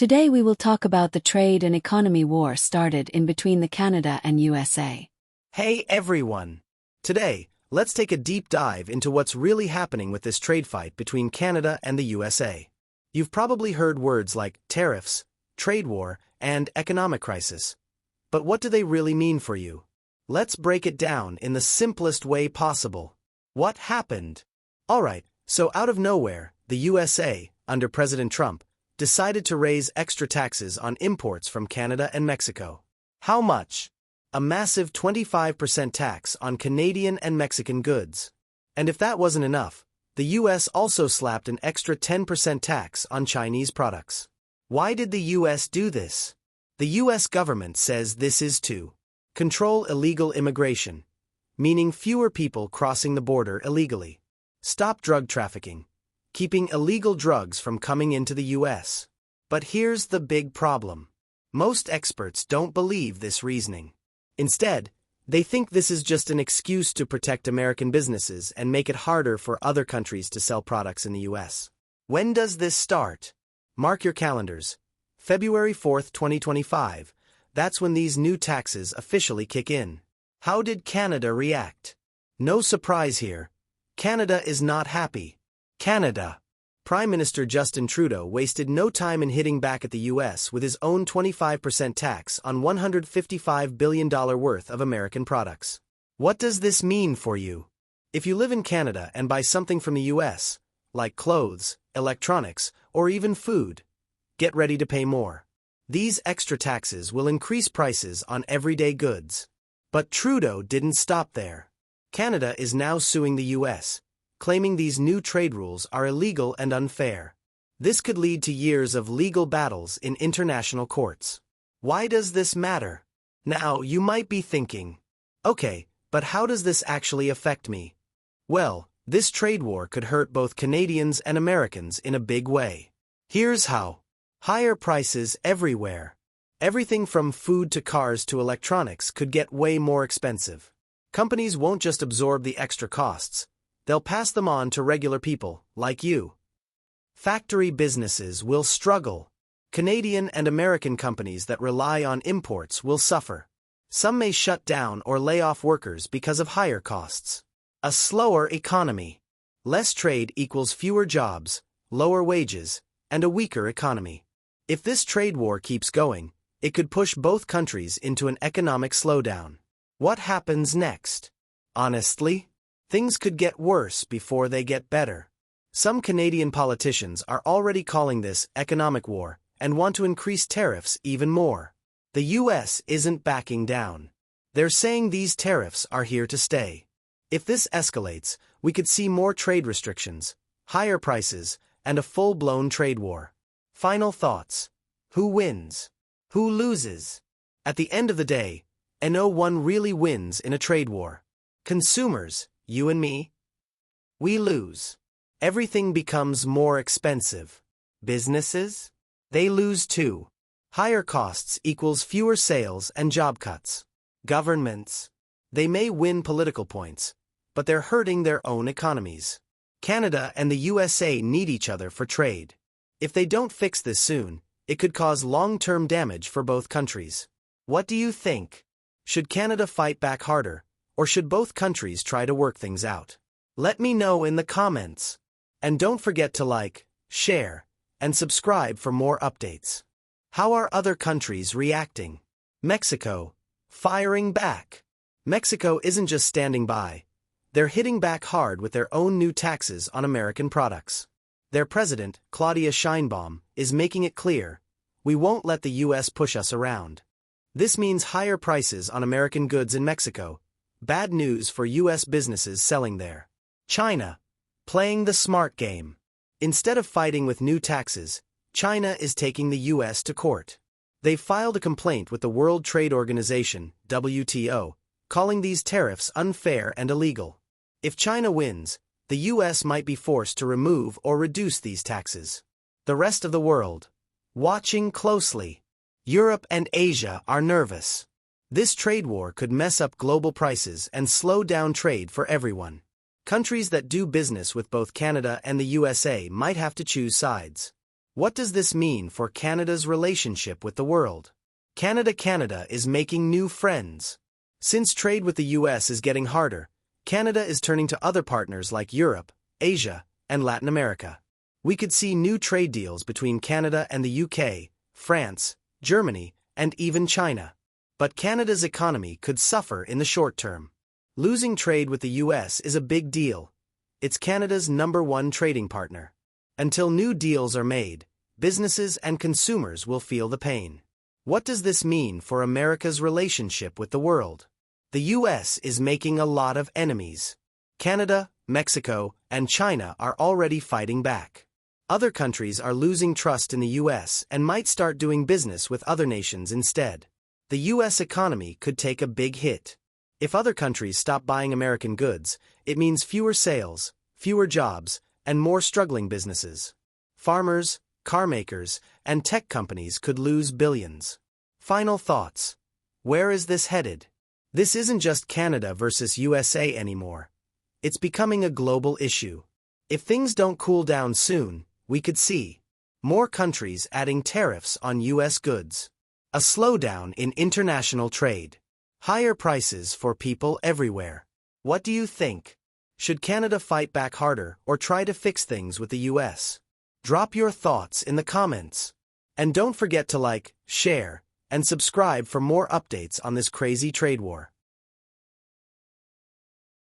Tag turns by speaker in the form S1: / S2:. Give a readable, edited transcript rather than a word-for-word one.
S1: Today we will talk about the trade and economy war started in between the Canada and USA.
S2: Hey everyone! Today, let's take a deep dive into what's really happening with this trade fight between Canada and the USA. You've probably heard words like tariffs, trade war, and economic crisis. But what do they really mean for you? Let's break it down in the simplest way possible. What happened? Alright, so out of nowhere, the USA, under President Trump, decided to raise extra taxes on imports from Canada and Mexico. How much? A massive 25% tax on Canadian and Mexican goods. And if that wasn't enough, the US also slapped an extra 10% tax on Chinese products. Why did the US do this? The US government says this is to control illegal immigration, meaning fewer people crossing the border illegally, stop drug trafficking, keeping illegal drugs from coming into the US. But here's the big problem. Most experts don't believe this reasoning. Instead, they think this is just an excuse to protect American businesses and make it harder for other countries to sell products in the US. When does this start? Mark your calendars. February 4th, 2025. That's when these new taxes officially kick in. How did Canada react? No surprise here. Canada is not happy. Canada. Prime Minister Justin Trudeau wasted no time in hitting back at the US with his own 25% tax on $155 billion worth of American products. What does this mean for you? If you live in Canada and buy something from the US, like clothes, electronics, or even food, get ready to pay more. These extra taxes will increase prices on everyday goods. But Trudeau didn't stop there. Canada is now suing the US, claiming these new trade rules are illegal and unfair. This could lead to years of legal battles in international courts. Why does this matter? Now, you might be thinking, okay, but how does this actually affect me? Well, this trade war could hurt both Canadians and Americans in a big way. Here's how. Higher prices everywhere. Everything from food to cars to electronics could get way more expensive. Companies won't just absorb the extra costs. They'll pass them on to regular people, like you. Factory businesses will struggle. Canadian and American companies that rely on imports will suffer. Some may shut down or lay off workers because of higher costs. A slower economy. Less trade equals fewer jobs, lower wages, and a weaker economy. If this trade war keeps going, it could push both countries into an economic slowdown. What happens next? Honestly, things could get worse before they get better. Some Canadian politicians are already calling this economic war and want to increase tariffs even more. The US isn't backing down. They're saying these tariffs are here to stay. If this escalates, we could see more trade restrictions, higher prices, and a full-blown trade war. Final thoughts. Who wins? Who loses? At the end of the day, no one really wins in a trade war. Consumers, you and me, we lose. Everything becomes more expensive. Businesses? They lose too. Higher costs equals fewer sales and job cuts. Governments? They may win political points, but they're hurting their own economies. Canada and the USA need each other for trade. If they don't fix this soon, it could cause long-term damage for both countries. What do you think? Should Canada fight back harder, or should both countries try to work things out? Let me know in the comments. And don't forget to like, share, and subscribe for more updates. How are other countries reacting? Mexico, firing back. Mexico isn't just standing by. They're hitting back hard with their own new taxes on American products. Their president, Claudia Sheinbaum, is making it clear, we won't let the US push us around. This means higher prices on American goods in Mexico. Bad news for US businesses selling there. China, playing the smart game. Instead of fighting with new taxes, China is taking the US to court. They've filed a complaint with the World Trade Organization, WTO, calling these tariffs unfair and illegal. If China wins, the US might be forced to remove or reduce these taxes. The rest of the world, watching closely. Europe and Asia are nervous. This trade war could mess up global prices and slow down trade for everyone. Countries that do business with both Canada and the USA might have to choose sides. What does this mean for Canada's relationship with the world? Canada is making new friends. Since trade with the US is getting harder, Canada is turning to other partners like Europe, Asia, and Latin America. We could see new trade deals between Canada and the UK, France, Germany, and even China. But Canada's economy could suffer in the short term. Losing trade with the US is a big deal. It's Canada's #1 trading partner. Until new deals are made, businesses and consumers will feel the pain. What does this mean for America's relationship with the world? The US is making a lot of enemies. Canada, Mexico, and China are already fighting back. Other countries are losing trust in the US and might start doing business with other nations instead. The US economy could take a big hit. If other countries stop buying American goods, it means fewer sales, fewer jobs, and more struggling businesses. Farmers, car makers, and tech companies could lose billions. Final thoughts. Where is this headed? This isn't just Canada versus USA anymore. It's becoming a global issue. If things don't cool down soon, we could see more countries adding tariffs on US goods, a slowdown in international trade, higher prices for people everywhere. What do you think? Should Canada fight back harder or try to fix things with the US? Drop your thoughts in the comments. And don't forget to like, share, and subscribe for more updates on this crazy trade war.